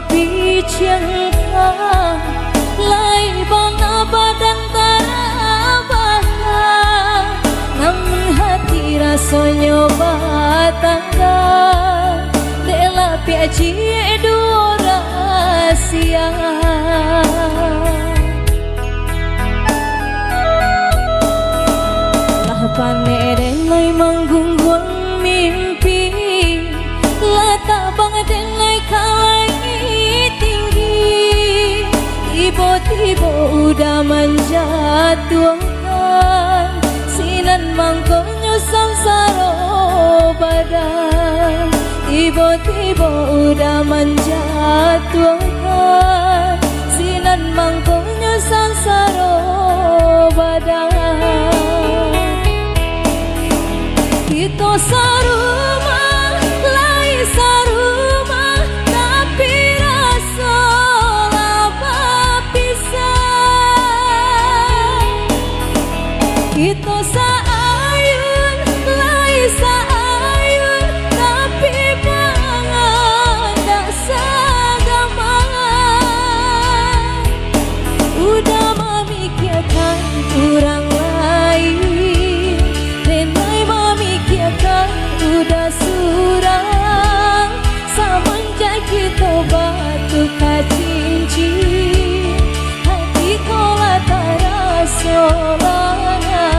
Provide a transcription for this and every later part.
bicara lai bana badan tarabahan, namun hati rasanya batangga rela piaji dua rahasia. Lah paneren lai manggunggong mimpi, lata banget lai kalai tinggi, tiba-tiba udah menjatuhkan sinan mangkonya samsara badan, tiba-tiba udah menjatuhkan sinan mangkonya samsara badan. Kita sarumah lai sarumah tapi rasa laba pisah. Kita saayun lai saayun tapi mangan tak sagama. Udah memikirkan orang lain, renai memikirkan udah surang, semenjak kita batu kacincin, hati kola terasa langan.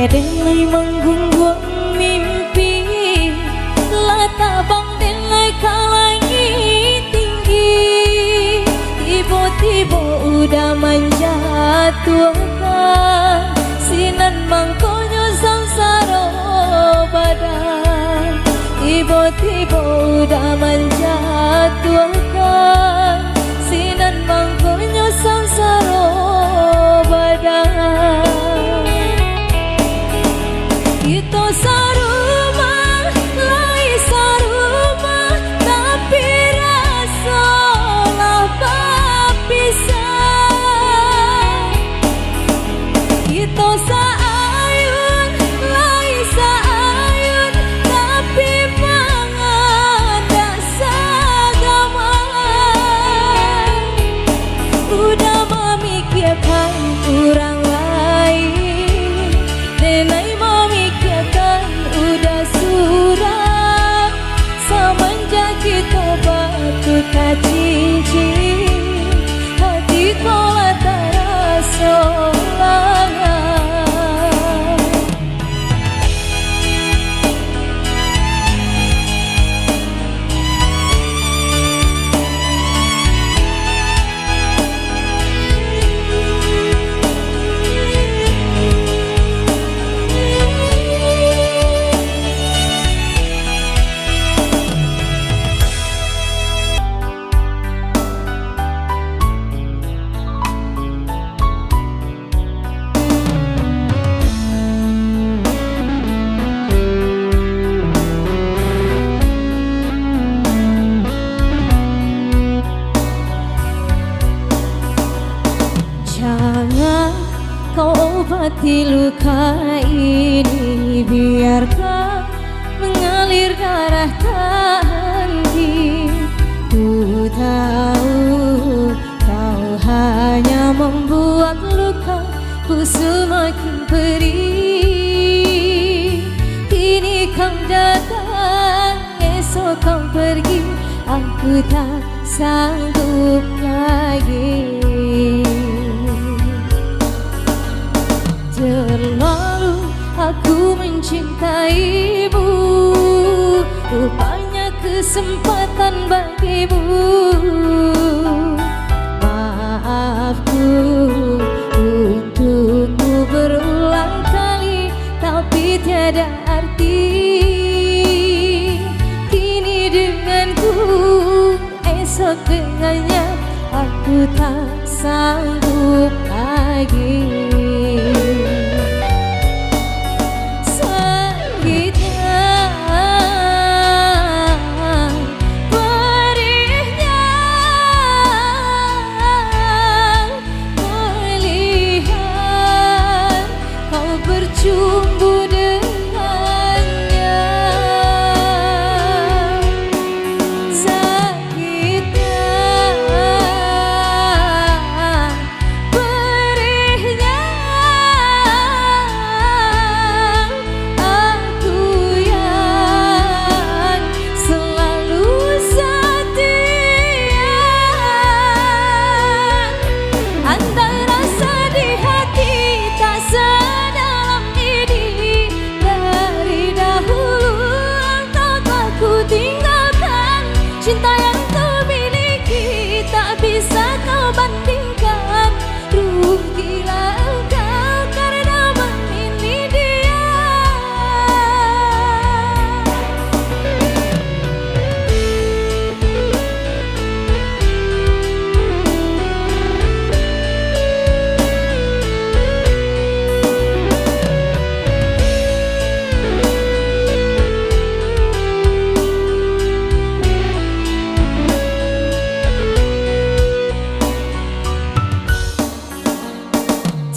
Denai manggunggong mimpi, lata bang denai kalai tinggi, tiba-tiba udah menjatuhkan sinan mangkonya samsara badan, tiba-tiba udah menjatuhkan sinan mangkonya samsara badan. Kita sarumah lai sarumah tapi rasa laba pisah. Kita saayun lai saayun tapi mangan tak sagama. Udah memikirkan orang lain, denai memikirkan udah suram, semenjak kita batu kacincin, hati kola terasa langan. Jangan kau obati luka ini, biarkan mengalir darah tak henti. Ku tahu kau hanya membuat lukaku semakin perih. Kini kau datang, esok kau pergi, aku tak sanggup lagi. Terlalu aku mencintaimu, rupanya kesempatan bagimu. Maafku dengannya, aku tak sanggup lagi. Bercumbu dengannya, sakitnya, perihnya, aku yang selalu setia. Antara sedih hati tak sedalam ini, dari dahulu engkau tak ku tinggalkan. Cinta yang kau miliki tak bisa kau bandingkan. Rugilah engkau karena memilih dia.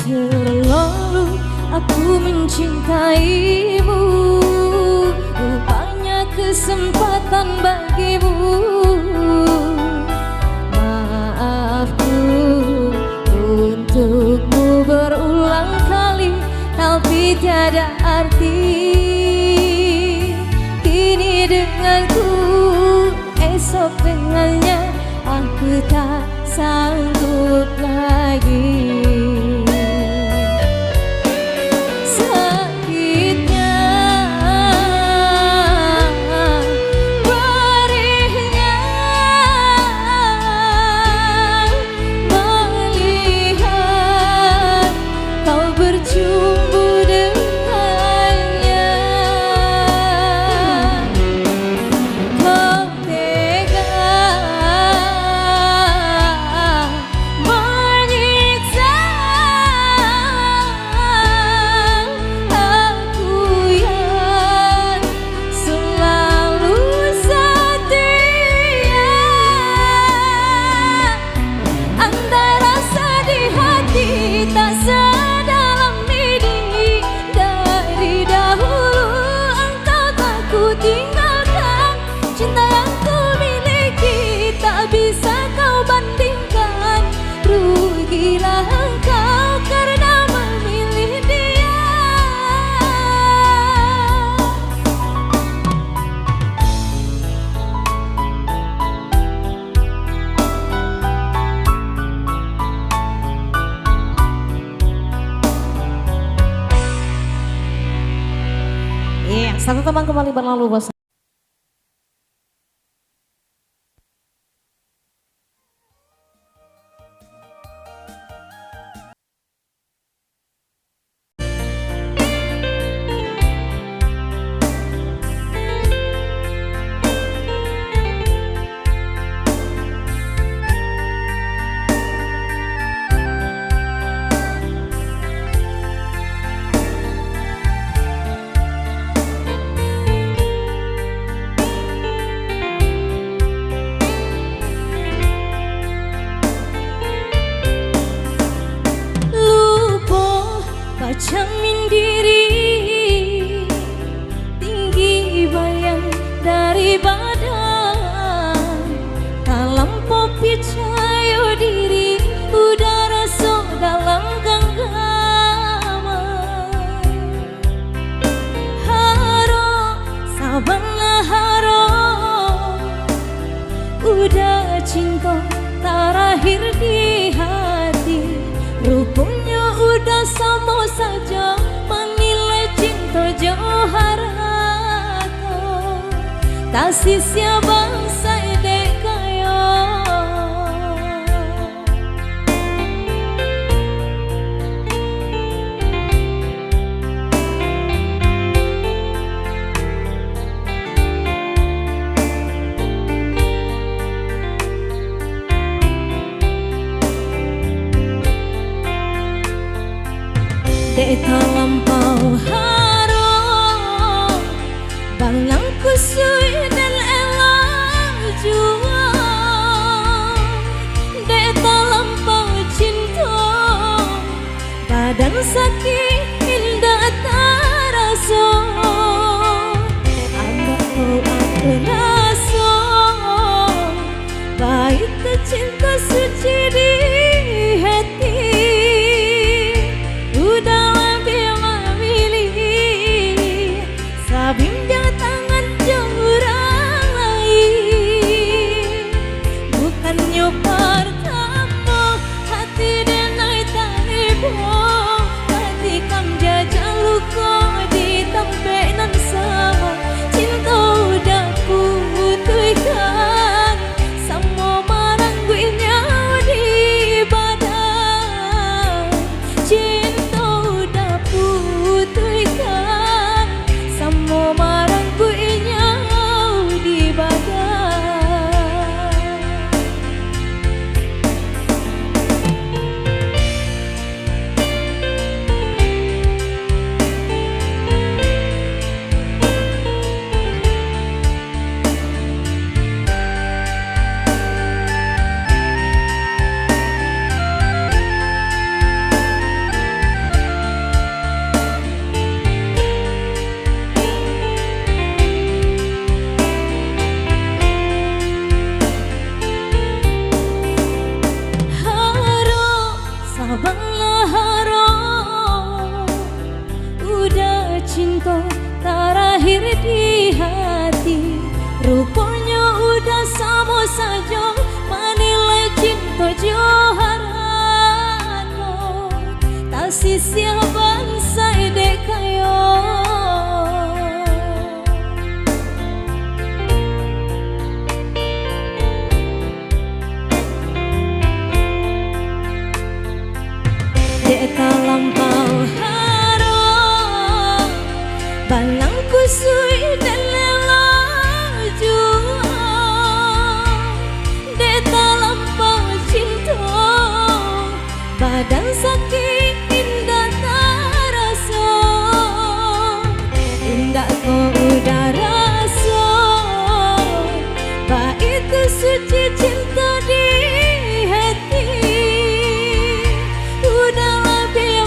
Terlalu aku mencintaimu, rupanya kesempatan bagimu. Maafku untukmu berulang kali, tapi tiada arti. Kini denganku, esok dengannya, aku tak sanggup lagi. Bercumbu dengannya, kau tega menyiksa aku yang selalu setia. Antara sedih hati tak sedalam ini, dari dahulu engkau tak ku tinggalkan. Cinta yang ku miliki tak bisa kau bandingkan. Rugilah engkau karena memilih dia. Iya, satu teman kembali berlalu bos. Jamin diri tinggi bayang dari badan, tak lampau percaya diri udara sok dalam genggaman. Haro sabana haro, udah cinta terakhir di hati. Rupanya udah sama saja menilai cinta jauh haraka. Kasih siapa saya kaya. dek terlampau harum, balang kusui dan elang jua, dek terlampau cinta, badan sakit indah tak rasa, aku rasa, baik tercinta suci di hati. Cinta terakhir di hati, rupanya udah sama saja, menilai cinta joharano, tak sia bangsa dek kayo. Dek terlampau balang kusui dan lelang jua, dek terlampau cinta, badan sakit indah tak rasa, indah kau udah rasa, baik itu suci cinta di hati, udah lebih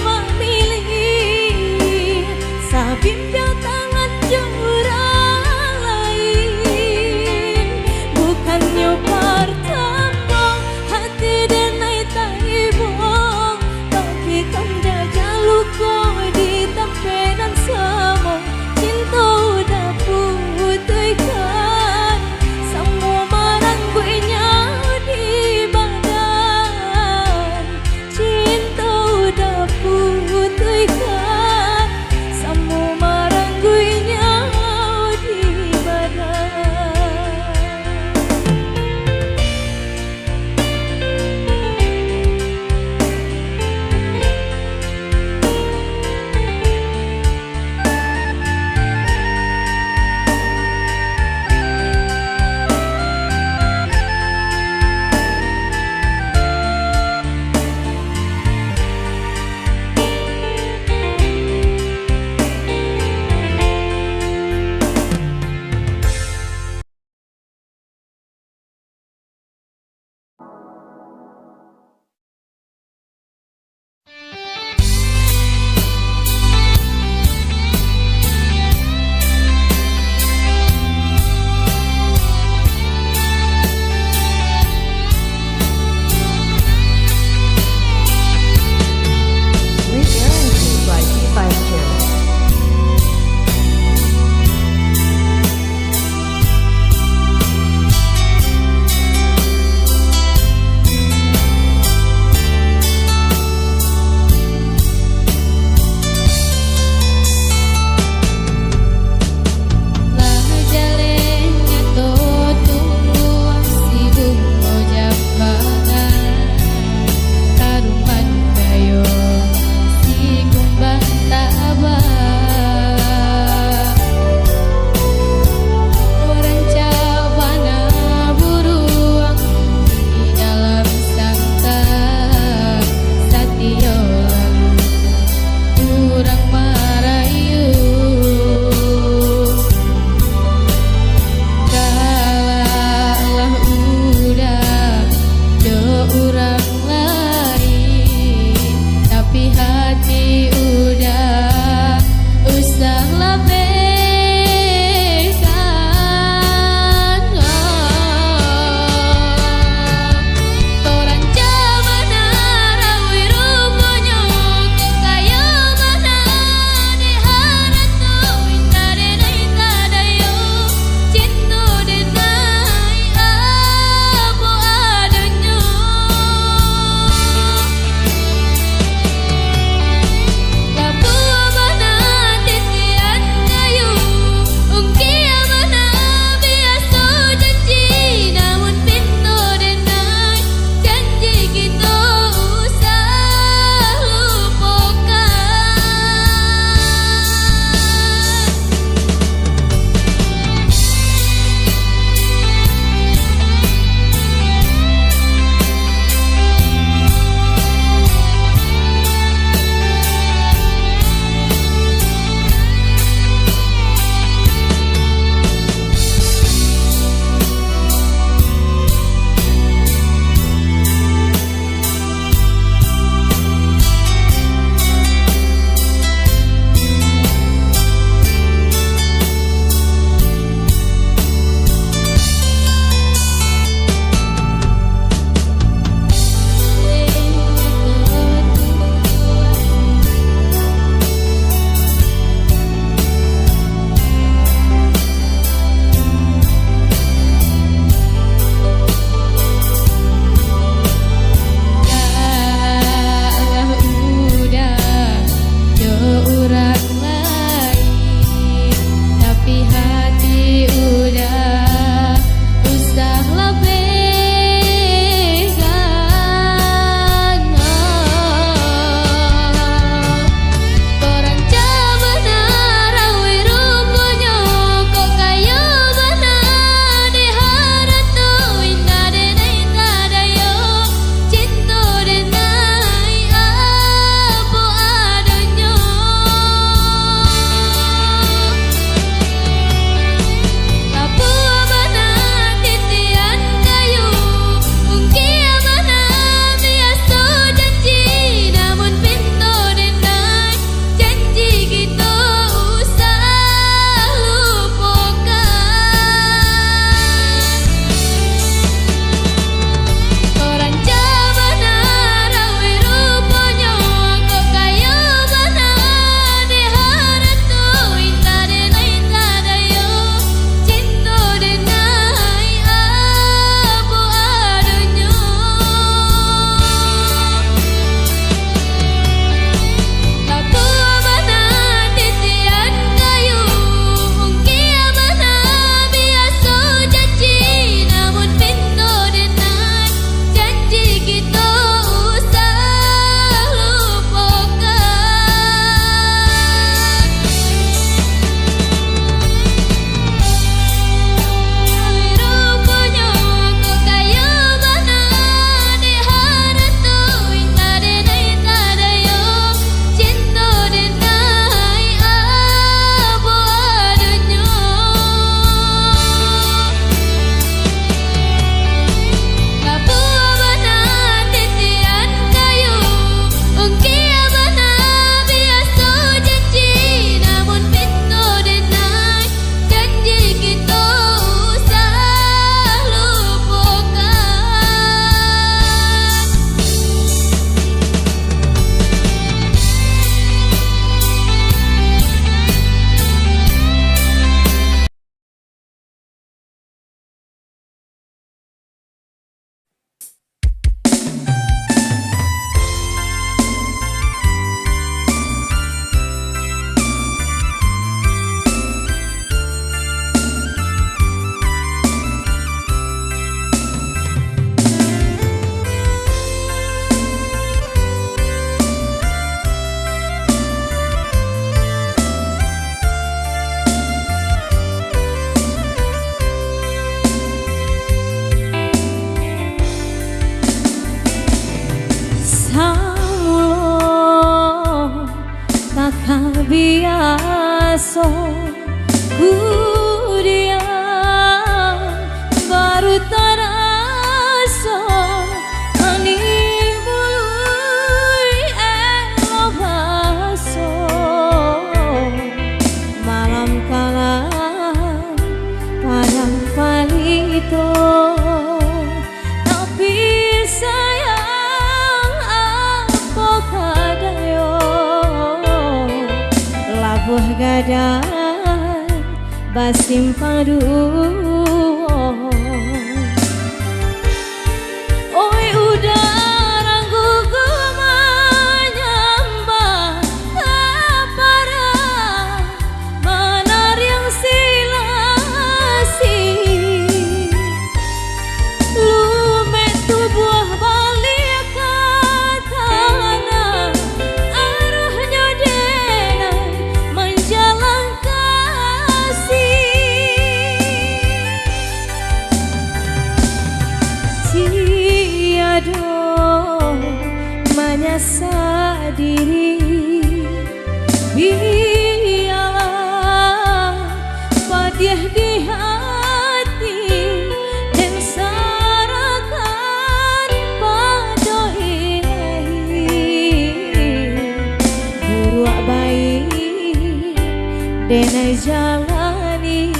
biasa ku diam baru terasa ani bului elo baso malam kalah padang palito tapi sayang apa kadayo labuh gadan basim padu oi udara gugur menyembah para menar yang silasi lume tubuh balik ke tanah arahnya denai menjalan kasih tiada menyesal diri biarlah pedih di hati dan serahkan pada Ilahi buruak baik denai jalani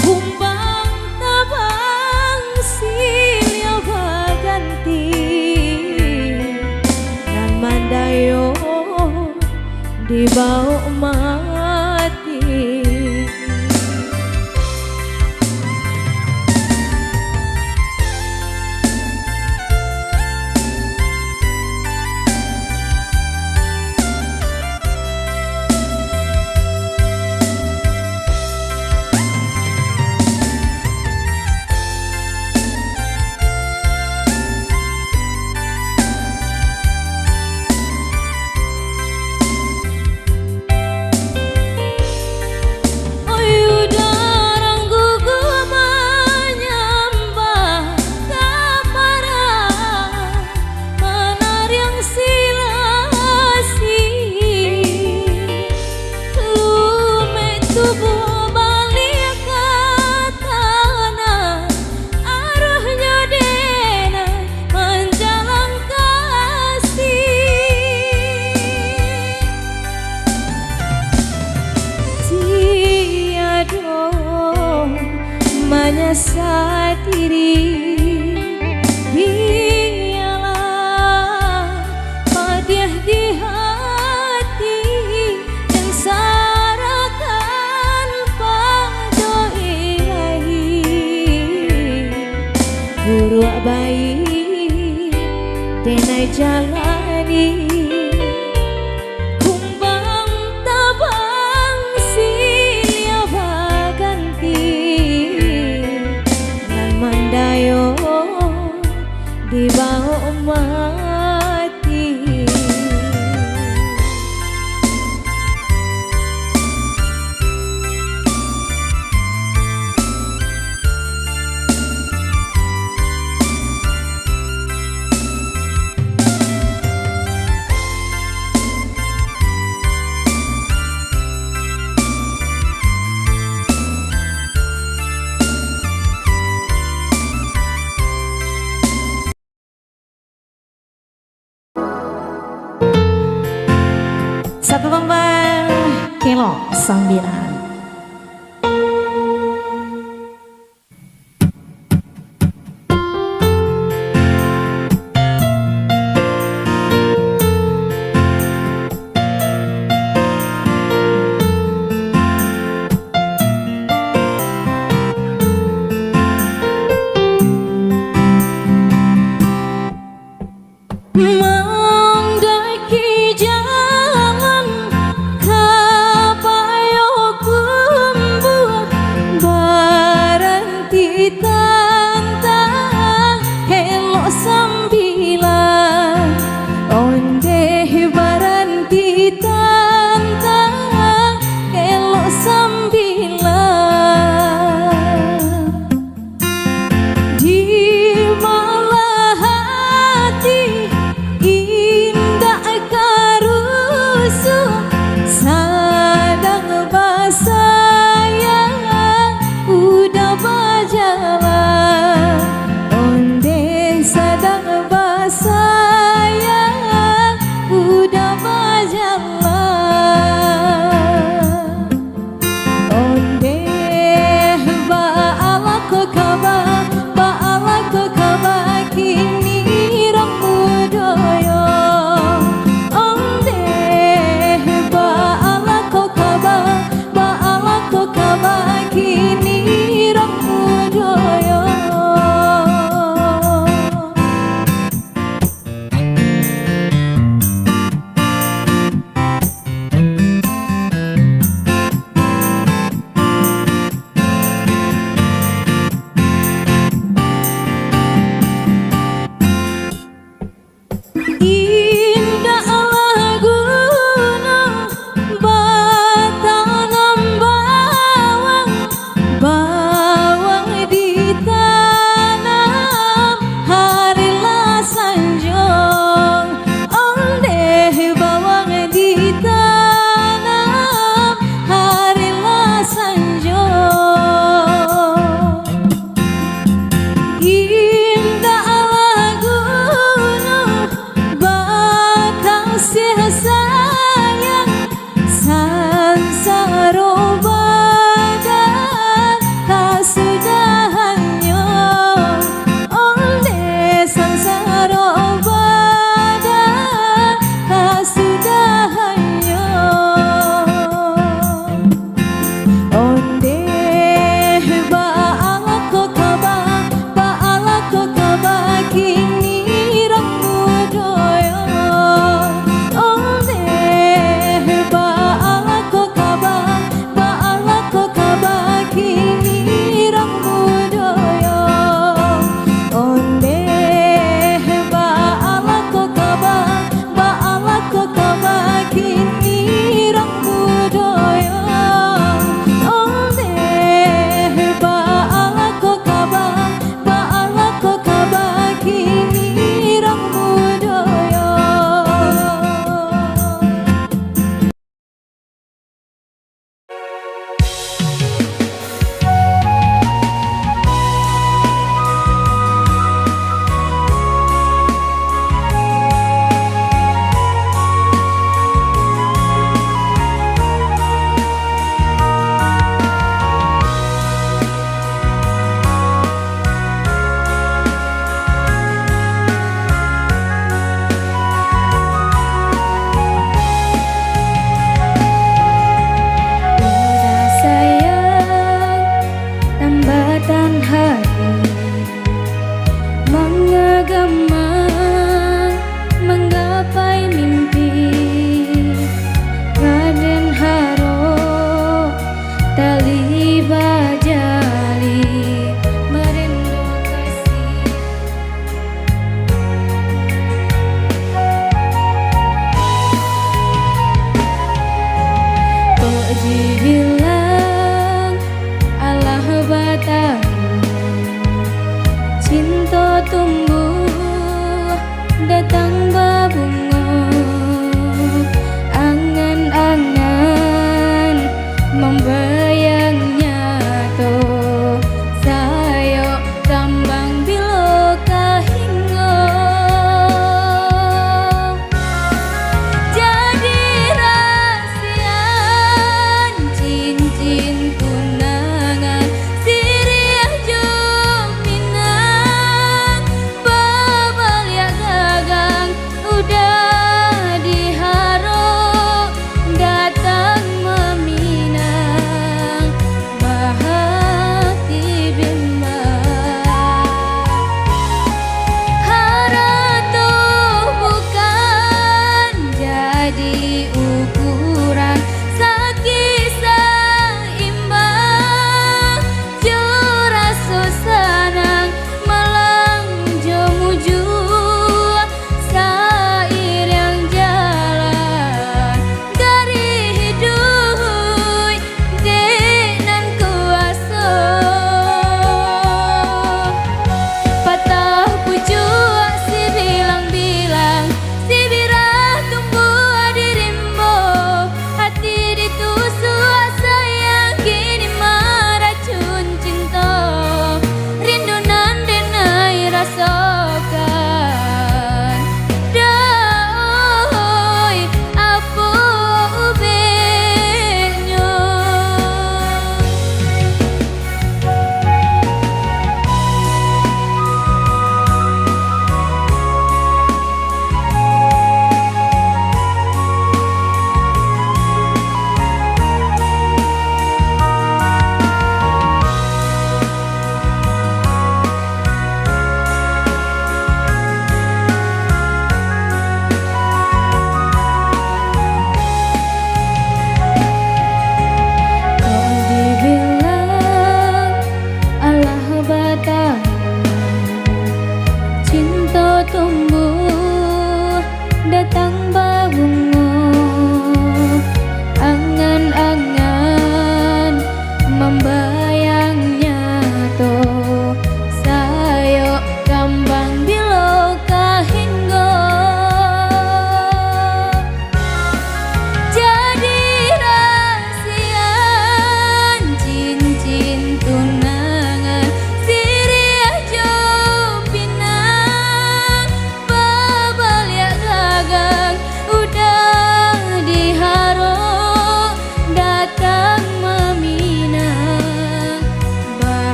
kumbang tabang silya baganti nan mandayo dibau mati menyesal diri biarlah pedih di hati dan serahkan pada Ilahi buruak baik denai jalani kumbang tabang silya baganti mandayo dibau mati Satu lembar kilo 9. mendaki jalan kapayoku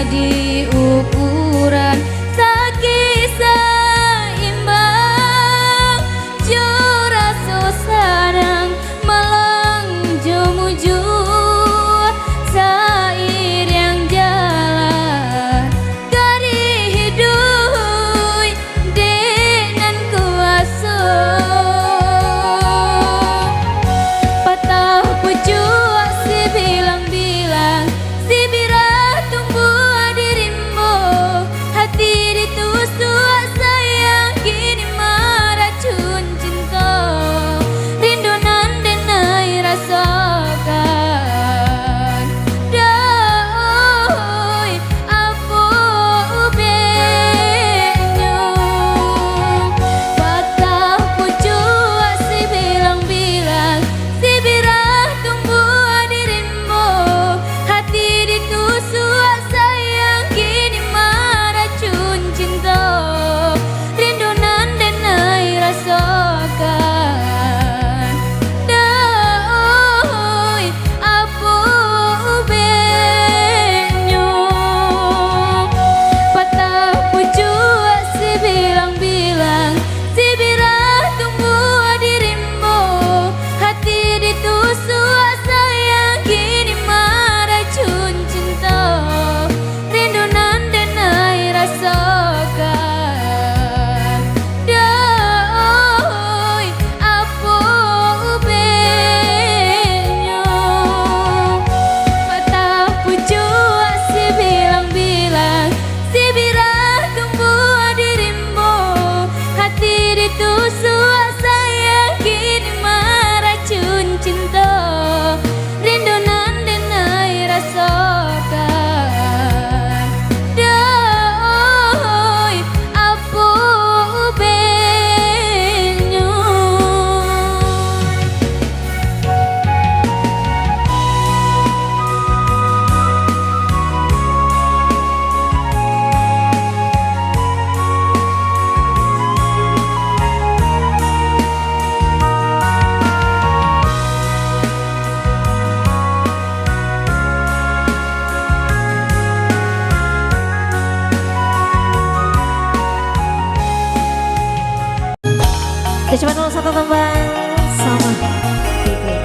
jadi ukuran sakit seimbang jura susanang malang jumuju sair yang jalan dari hidup dengan kuasa patah pucuk si bilang-bilang si birah tumbuh dirimu hati ditusuk sayang kini meracun cinta rindunan denai rasakan doi apa ubenya patah pucuk si bilang-bilang si birah tumbuh dirimu hati ditusuk sayang kini meracun cinta rindunan denai rasakan doi apa ubenya patah pucuk si bilang-bilang si birah tumbuh dirimu hati ditusuk sayang kini meracun cinta rindunan denai rasakan doi apa ubenya patah pucuk si bilang-bilang si birah tumbuh dirimu hati ditusuk sayang kini meracun cinta rindunan denai rasakan doi apa ubenya. Ya cuma 01 tambah sama Fikri.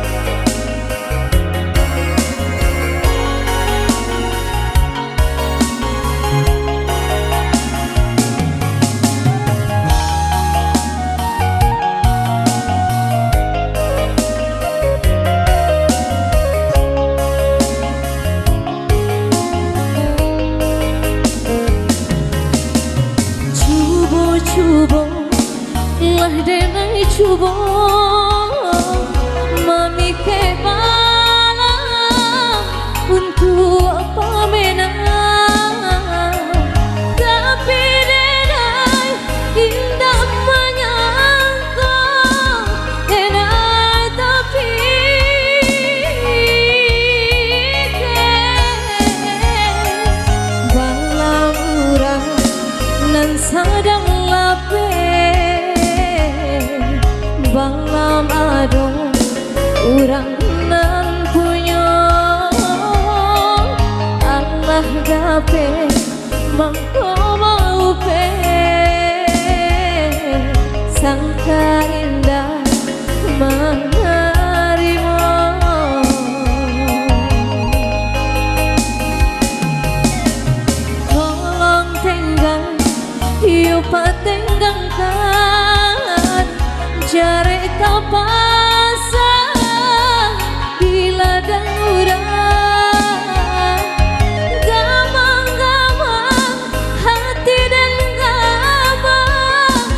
Cuba lah denai cuba mami ke bala untuk apa menang tapi denai indah menyangka denai tapi bala murah nan sadang lape balam adong urang nan punya Allah gape mangko mau pe sangka indah menerima tolong tenggang yuk patenggangkan jare kapasang bila dan urang gamang-gamang hati dan gamang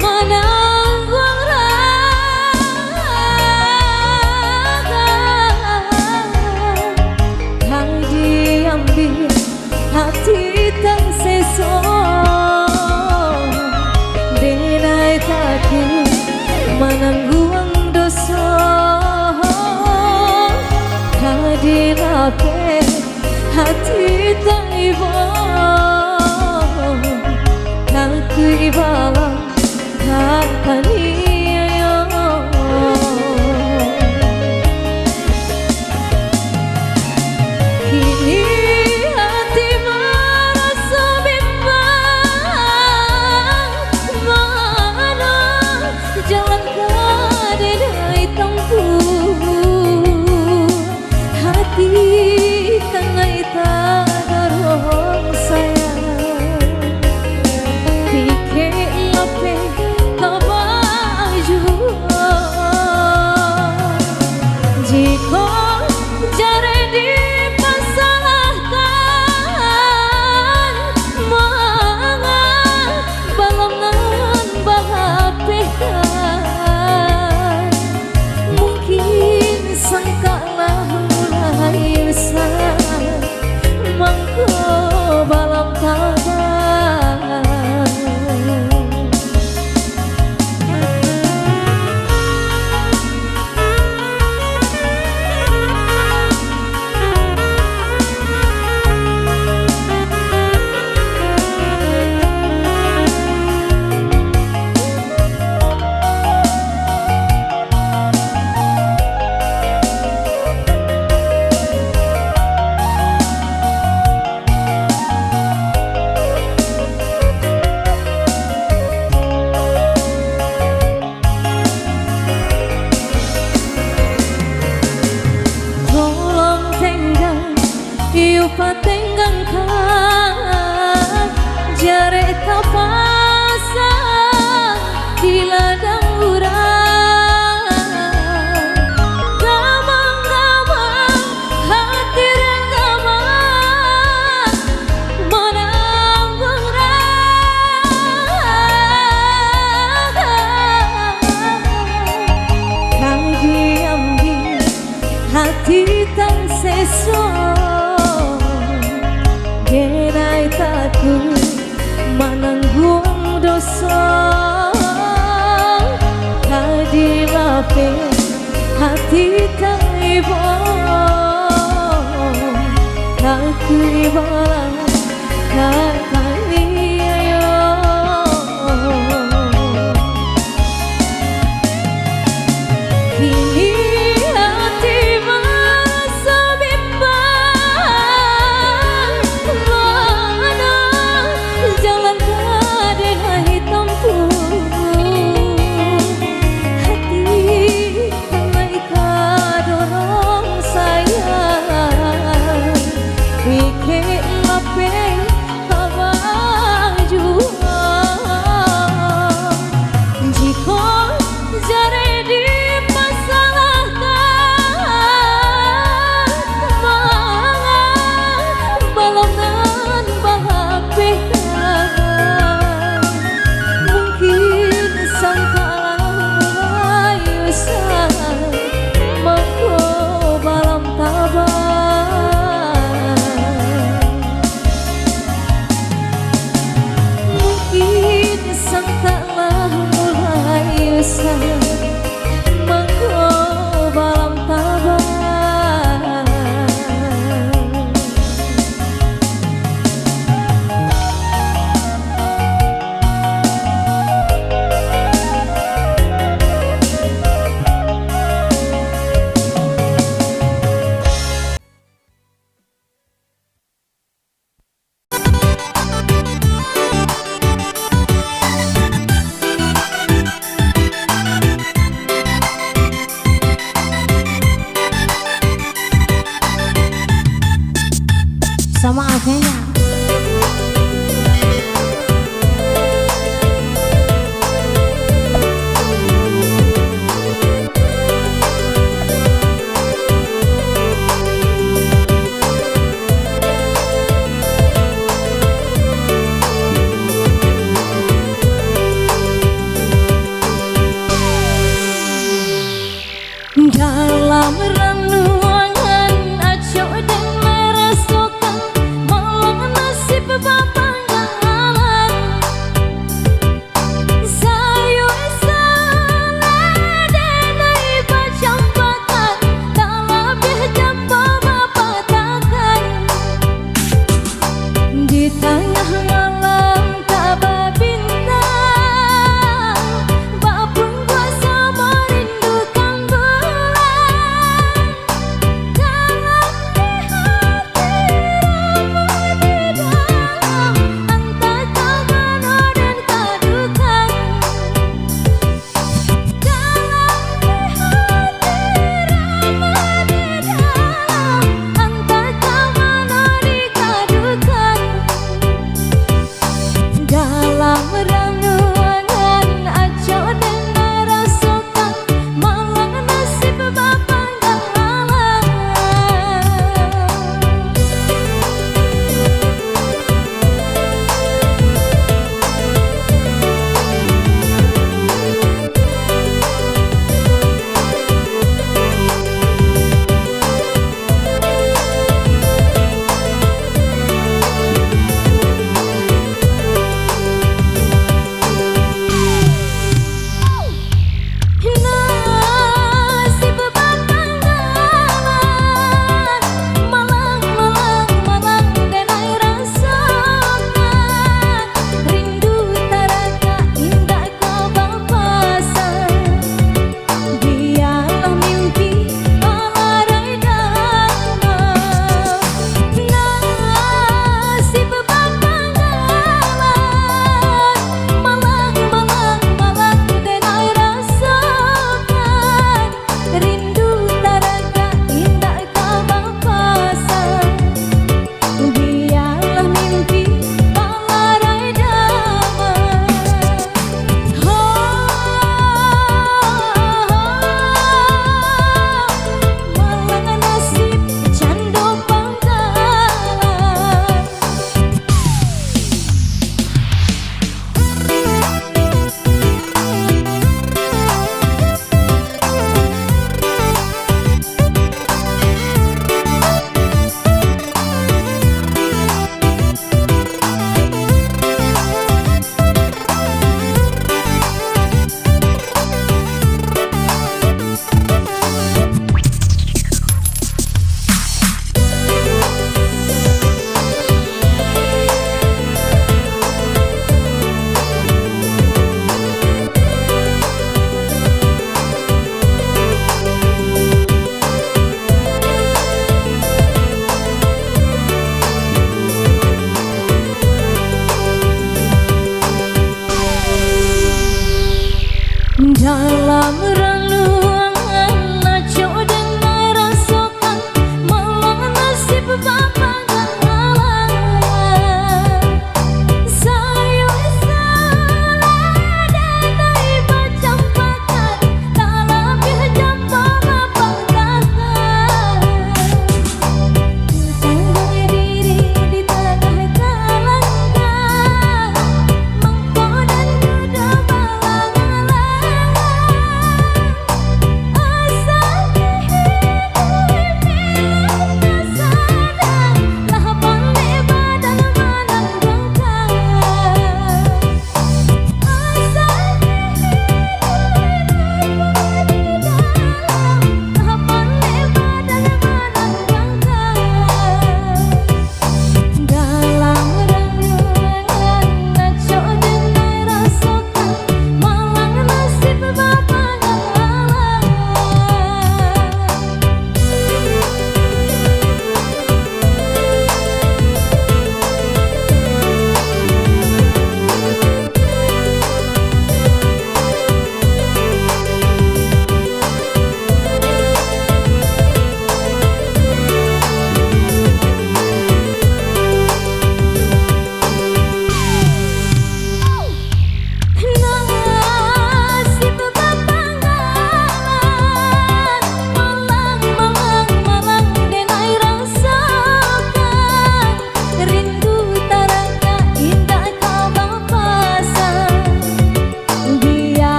menanggung raga kang diambil hati tang sesong denai takut menanggung Kenai takut menanggung dosa Tadi maafin hati tak Aku ibarat kali ayo Kini hati merasa bimbang Mana jalan dengan hitamku Hati mulai dorong sayang Bikin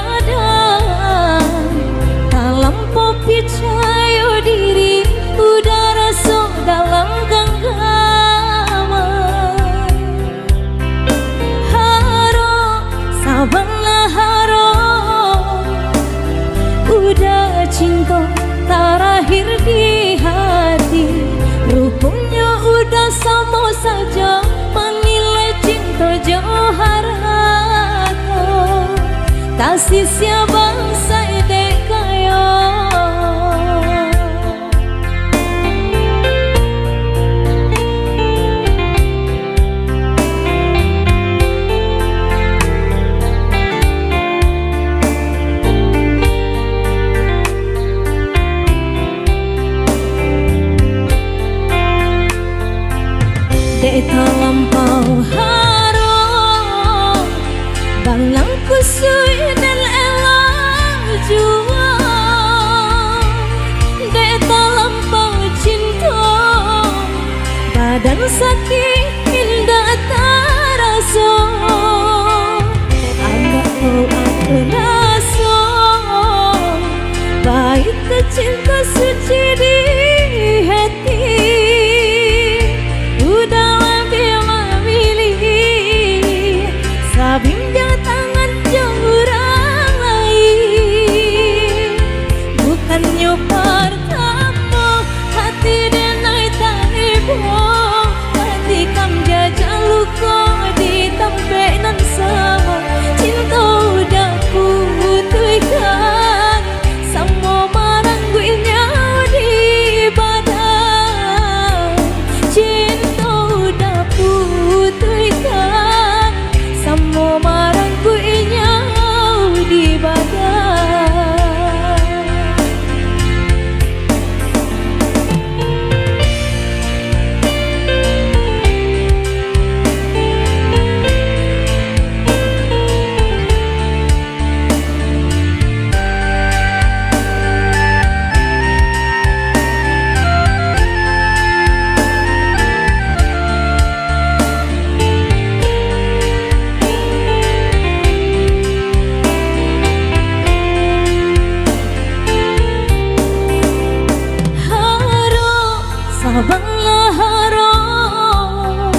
badan dalam popi cayo diri udah rasa dalam genggaman haro sabanlah haro udah cinta terakhir di hati rupanya udah sama saja menilai cinta johar atau kasih siapa saya dekayo Deta lampau harum balang kusui dan elang jua Deta lampau cinta badan sakit indah terasa agak kau aku rasa baik cinta suci di hati Sabimnya tangan orang lain bukannya pertama hati denai tak ibu hati kam jajah luka di tempat nan sama cinta udah putuskan sama marang gue nyawa di badan cinta udah putuskan sama marang ku inyau di badan Sabanglah harum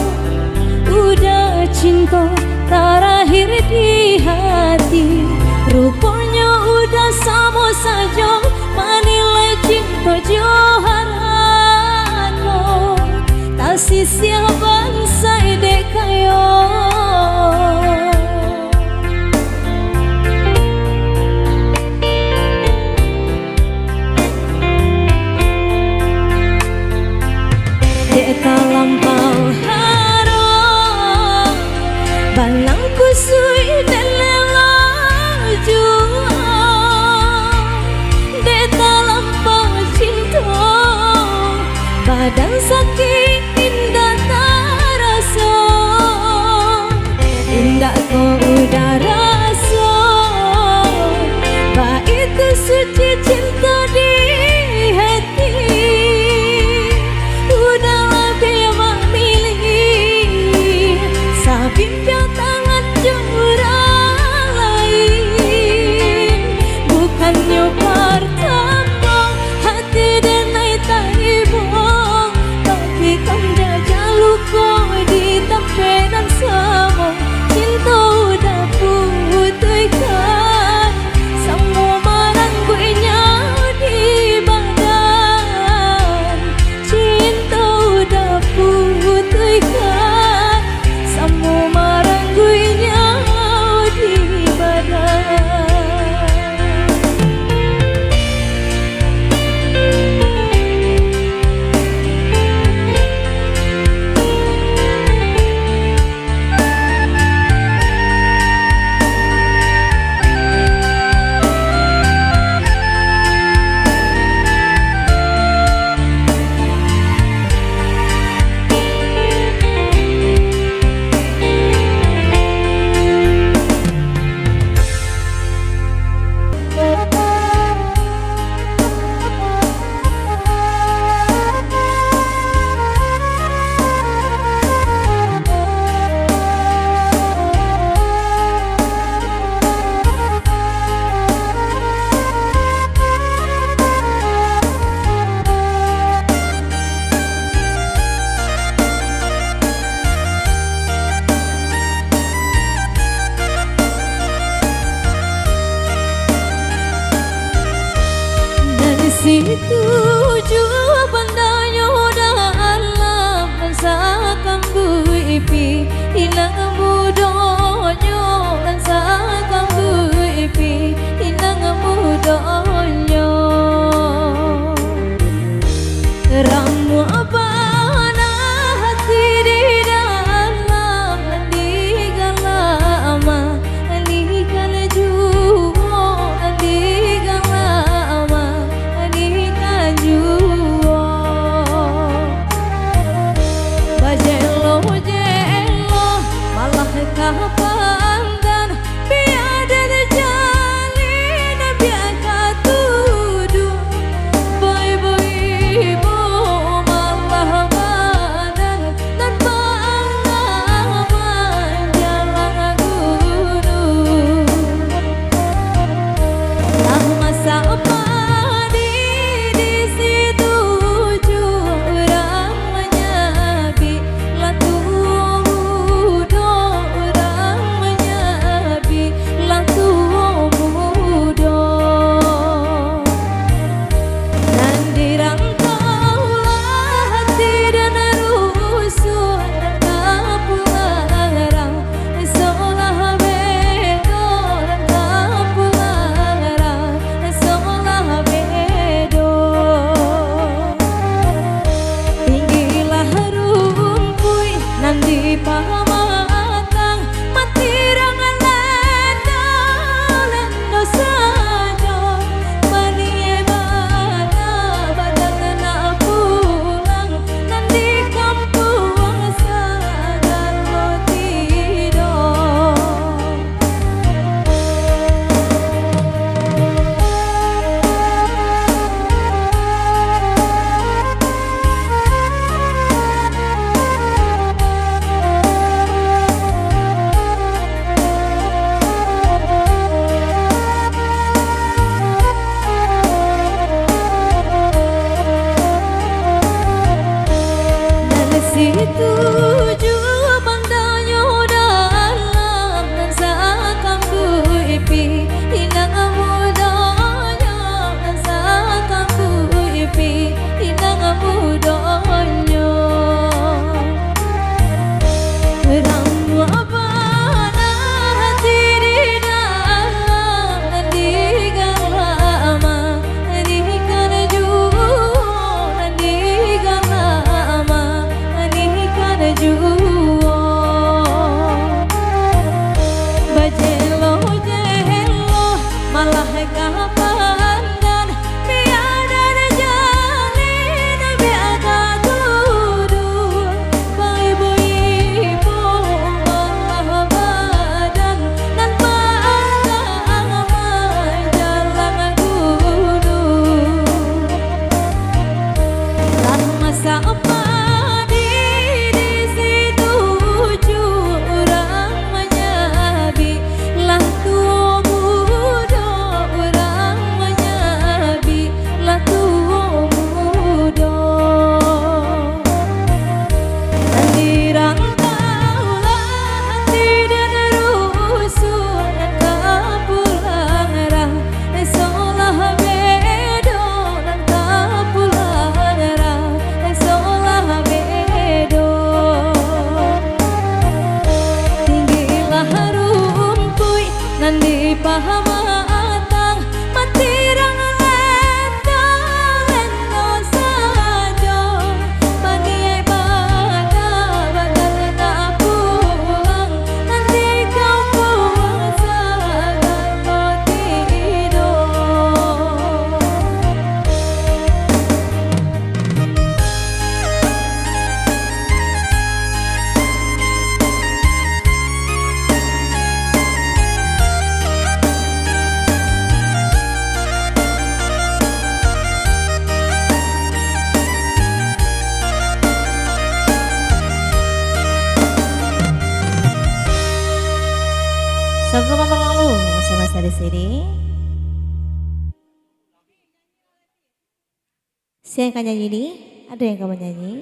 udah cinta terakhir di hati rupanya udah sama saja menilai cinta joharano kasih siapa saya dekayo Deta lampau harum balang kusui dan lelang jua Deta lampau cinta badan sakit indah terasa Situju bandanya dalam Lansakan bu ipi Inang mudonyo Lansakan bu ipi Inang mudonyo Ramu abana hati di dalam Andikan lama Andikan juo Andikan lama Andikan juo Bajelo jelo malah kapandan Biada terjalin biaka tuduh Boy-boy malah badan tanpa angan jalan gunung Lah masa padi di situ jurang menyabi Lah tua muda orang menyabi Lah tua muda Nandi rantaulah hati dan rusuh Kapularang Seolah bedo Kapularang Seolah bedo Tinggilah rumpui Nandi pahamatang Mati rangan lendo saja Bani bana badan nak pulang Nandi kampung sadar lo tidur Dari situ jua bandanya dalam Lansakan bu ipi Inang mudanya Lansakan bu ipi Inang mudanya Ramu abana hati di dalam Andikan lama Andikan juo Andikan lama Andikan juo Bajelo jelo malah kapandan Biada terjalin biaka tuduh Boy-boy malah badan tanpa angan jalan gunung Lah masa padi di situ jurang menyabi Lah tua muda orang menyabi Lah tua muda Nandi rantaulah hati dan rusuh Kapularang Seolah bedo dan kapularang Seolah bedo Tinggilah rumpui Nandi pahamatang Mati rangan lendo saja Bani bana badan nak pulang Nanti kampung sadar lo tidur Sebelum berlalu masa-masa di sini. Siapa yang akan nyanyi ini? Ada yang kamu nyanyi?